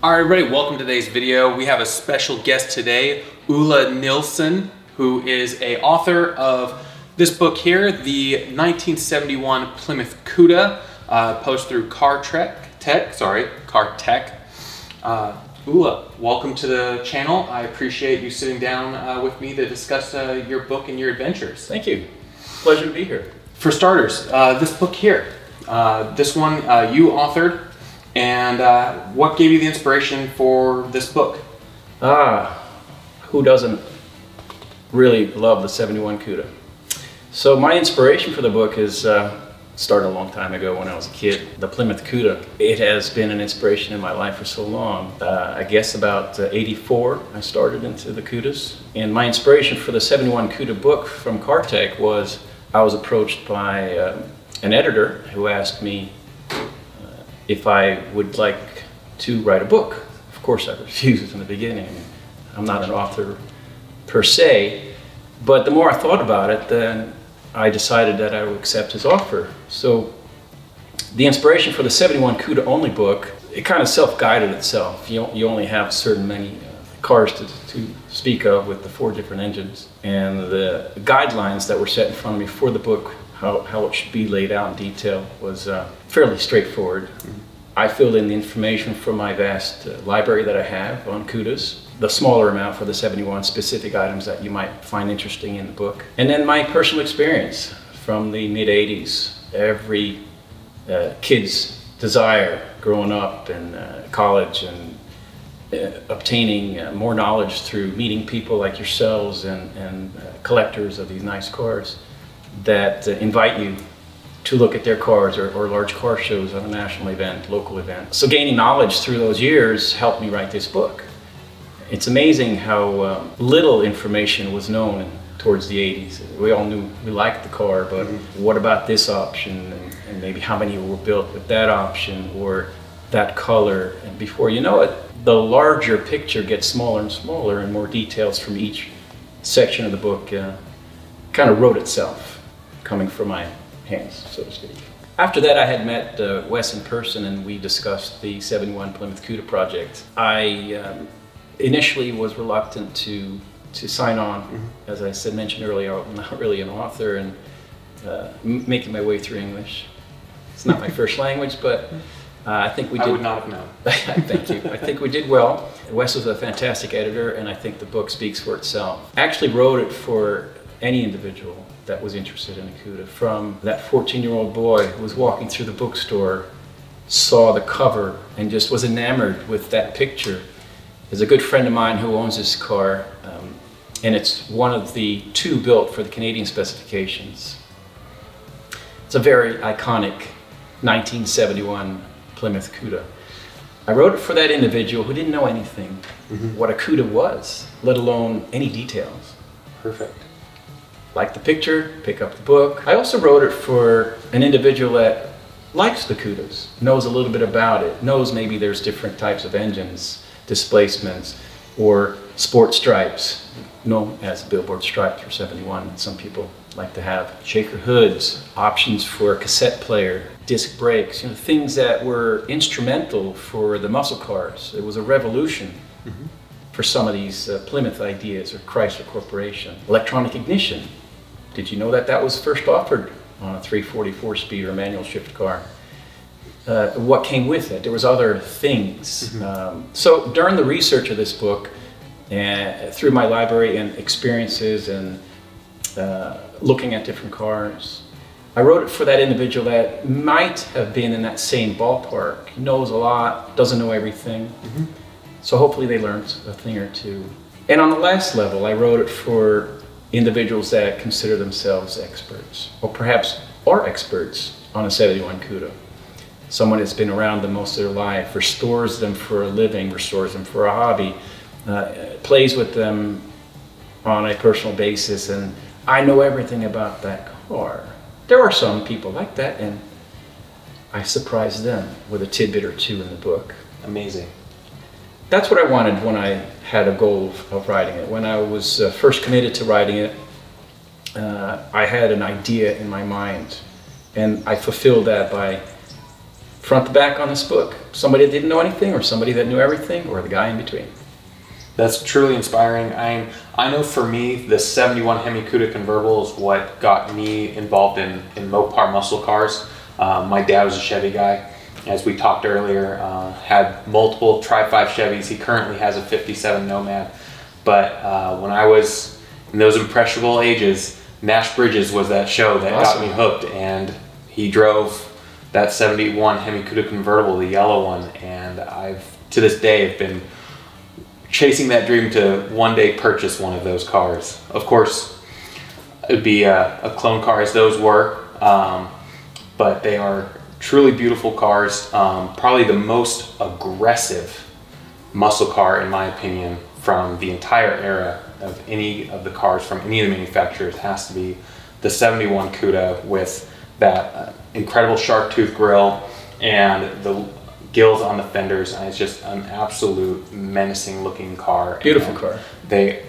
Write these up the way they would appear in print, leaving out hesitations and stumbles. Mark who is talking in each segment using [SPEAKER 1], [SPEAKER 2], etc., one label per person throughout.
[SPEAKER 1] Alright everybody, welcome to today's video. We have a special guest today, Ulla Nilsson, who is an author of this book here, the 1971 Plymouth Cuda, posted through Car Tech. Ulla, welcome to the channel. I appreciate you sitting down with me to discuss your book and your adventures.
[SPEAKER 2] Thank you. Pleasure to be here.
[SPEAKER 1] For starters, this book here, this one you authored. And what gave you the inspiration for this book?
[SPEAKER 2] Who doesn't really love the 71 Cuda? So my inspiration for the book is started a long time ago when I was a kid. The Plymouth Cuda. It has been an inspiration in my life for so long. I guess about 84 I started into the Cudas. And my inspiration for the 71 Cuda book from Car Tech was I was approached by an editor who asked me if I would like to write a book. Of course I refused in the beginning. I'm not an author per se, but the more I thought about it, then I decided that I would accept his offer. So the inspiration for the 71 Cuda only book, it kind of self-guided itself. You only have certain many cars to speak of with the 4 different engines. And the guidelines that were set in front of me for the book, how it should be laid out in detail, was fairly straightforward. I filled in the information from my vast library that I have on Cudas, the smaller amount for the 71 specific items that you might find interesting in the book. And then my personal experience from the mid-80s, every kid's desire growing up in college and obtaining more knowledge through meeting people like yourselves and collectors of these nice cars that invite you to look at their cars or large car shows on a national event, local event. So gaining knowledge through those years helped me write this book. It's amazing how little information was known towards the 80s. We all knew we liked the car, but what about this option, and maybe how many were built with that option or that color? And before you know it, the larger picture gets smaller and smaller, and more details from each section of the book kind of wrote itself, coming from my hands, so to speak. After that, I had met Wes in person, and we discussed the 71 Plymouth Cuda project. I initially was reluctant to sign on. As I mentioned earlier, I'm not really an author, and making my way through English. It's not my first language, but I think we did.
[SPEAKER 1] I would not have known.
[SPEAKER 2] Thank you. I think we did well. Wes was a fantastic editor, and I think the book speaks for itself. I actually wrote it for any individual that was interested in a Cuda. From that 14-year-old boy who was walking through the bookstore, saw the cover, and just was enamored with that picture. There's a good friend of mine who owns this car, and it's one of the 2 built for the Canadian specifications. It's a very iconic 1971 Plymouth Cuda. I wrote it for that individual who didn't know anything, what a Cuda was, let alone any details.
[SPEAKER 1] Perfect.
[SPEAKER 2] Like the picture, pick up the book. I also wrote it for an individual that likes the Cudas, knows a little bit about it, knows maybe there's different types of engines, displacements, or sport stripes, known as billboard stripes for 71. Some people like to have shaker hoods, options for a cassette player, disc brakes, things that were instrumental for the muscle cars. It was a revolution for some of these Plymouth ideas or Chrysler Corporation. Electronic ignition. Did you know that that was first offered on a 344-speed or manual shift car? What came with it? There was other things. So during the research of this book, through my library and experiences and looking at different cars, I wrote it for that individual that might have been in that same ballpark, knows a lot, doesn't know everything. So hopefully they learned a thing or two. And on the last level, I wrote it for individuals that consider themselves experts, or perhaps are experts on a 71 Cuda. Someone that's been around them most of their life, restores them for a living, restores them for a hobby, plays with them on a personal basis, and I know everything about that car. There are some people like that, and I surprise them with a tidbit or 2 in the book.
[SPEAKER 1] Amazing.
[SPEAKER 2] That's what I wanted when I had a goal of writing it. When I was first committed to writing it, I had an idea in my mind, and I fulfilled that by front to back on this book. Somebody that didn't know anything, or somebody that knew everything, or the guy in between.
[SPEAKER 1] That's truly inspiring. I know for me, the 71 Hemi Cuda convertible is what got me involved in Mopar muscle cars. My dad was a Chevy guy. As we talked earlier, had multiple Tri-5 Chevys. He currently has a 57 Nomad. But when I was in those impressionable ages, Nash Bridges was that show that got me hooked. And he drove that 71 Hemi Cuda convertible, the yellow one. And I've, to this day, have been chasing that dream to one day purchase one of those cars. Of course, it'd be a clone car as those were, but they are truly beautiful cars. Probably the most aggressive muscle car, in my opinion, from the entire era of any of the cars from any of the manufacturers has to be the 71 Cuda with that incredible shark tooth grille and the gills on the fenders, and it's just an absolute menacing looking car.
[SPEAKER 2] Beautiful car.
[SPEAKER 1] They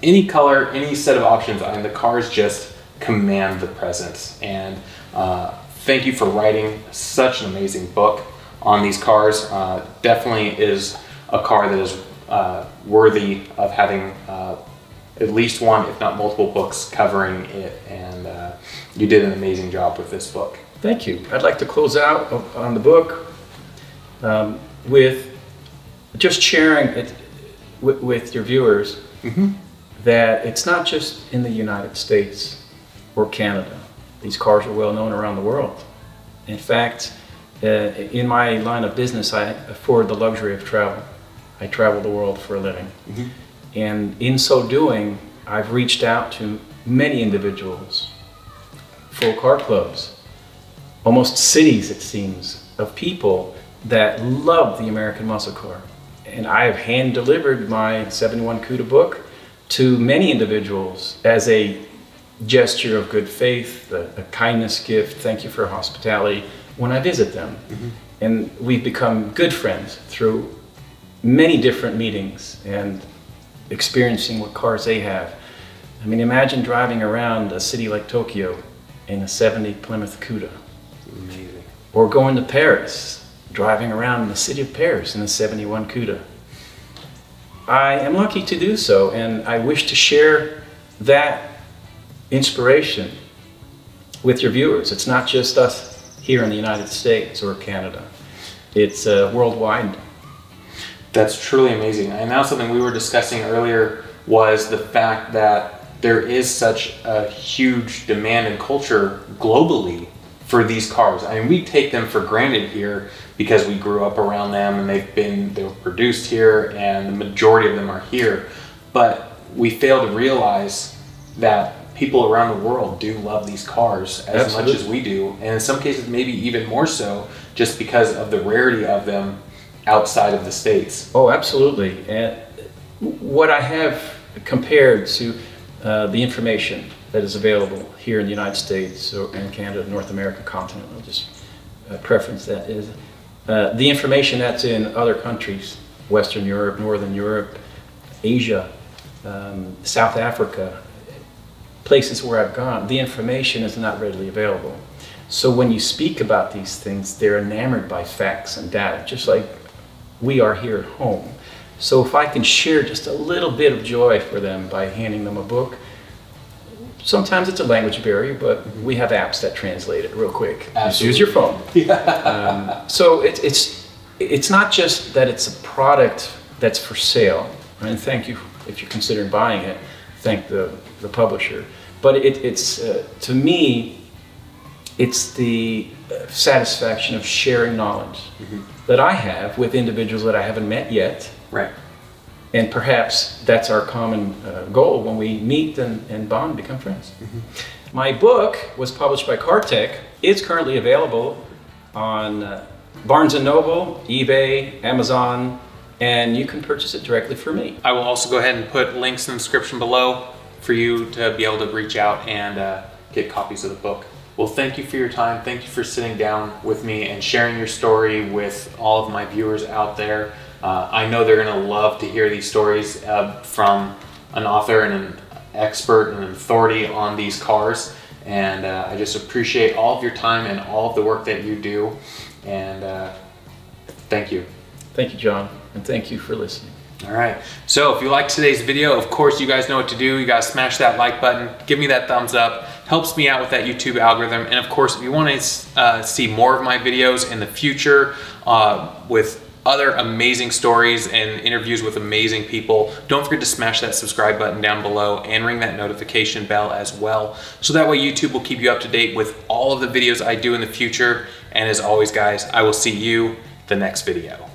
[SPEAKER 1] any color, any set of options, the cars just command the presence. And thank you for writing such an amazing book on these cars. Definitely is a car that is worthy of having at least one, if not multiple books covering it, and you did an amazing job with this book.
[SPEAKER 2] Thank you. I'd like to close out on the book with just sharing it with your viewers that it's not just in the United States or Canada. These cars are well known around the world. In fact, in my line of business, I afford the luxury of travel. I travel the world for a living. And in so doing, I've reached out to many individuals, full car clubs, almost cities, it seems, of people that love the American muscle car. And I have hand-delivered my 71 Cuda book to many individuals as a gesture of good faith, a kindness gift, thank you for hospitality, when I visit them. And we've become good friends through many different meetings and experiencing what cars they have. I mean, imagine driving around a city like Tokyo in a 70 Plymouth Cuda.
[SPEAKER 1] Amazing.
[SPEAKER 2] Or going to Paris, driving around the city of Paris in a 71 Cuda. I am lucky to do so, and I wish to share that inspiration with your viewers. It's not just us here in the United States or Canada. It's worldwide.
[SPEAKER 1] That's truly amazing. And now something we were discussing earlier was the fact that there is such a huge demand and culture globally for these cars. I mean, we take them for granted here because we grew up around them and they were produced here and the majority of them are here. But we fail to realize that people around the world do love these cars as much as we do. And in some cases, maybe even more so, just because of the rarity of them outside of the States.
[SPEAKER 2] Oh, absolutely. And what I have compared to the information that is available here in the United States or in Canada, North America continent, I'll just preference that, is the information that's in other countries, Western Europe, Northern Europe, Asia, South Africa, places where I've gone, the information is not readily available. So when you speak about these things, they're enamored by facts and data, just like we are here at home. So if I can share just a little bit of joy for them by handing them a book, sometimes it's a language barrier, but we have apps that translate it real quick. Just use your phone. So it's not just that it's a product that's for sale, and thank you if you're considering buying it, thank the publisher. But it's to me, it's the satisfaction of sharing knowledge that I have with individuals that I haven't met yet.
[SPEAKER 1] Right.
[SPEAKER 2] And perhaps that's our common goal when we meet and bond, become friends. My book was published by Cartech. It's currently available on Barnes & Noble, eBay, Amazon, and you can purchase it directly for me.
[SPEAKER 1] I will also go ahead and put links in the description below for you to be able to reach out and get copies of the book. Well, thank you for your time. Thank you for sitting down with me and sharing your story with all of my viewers out there. I know they're going to love to hear these stories from an author and an expert and an authority on these cars. And I just appreciate all of your time and all of the work that you do. And thank you.
[SPEAKER 2] Thank you, John, and thank you for listening.
[SPEAKER 1] All right, so if you liked today's video, of course you guys know what to do. You guys smash that like button, give me that thumbs up, helps me out with that YouTube algorithm. And of course, if you want to see more of my videos in the future with other amazing stories and interviews with amazing people, don't forget to smash that subscribe button down below and ring that notification bell as well. So that way YouTube will keep you up to date with all of the videos I do in the future. And as always, guys, I will see you the next video.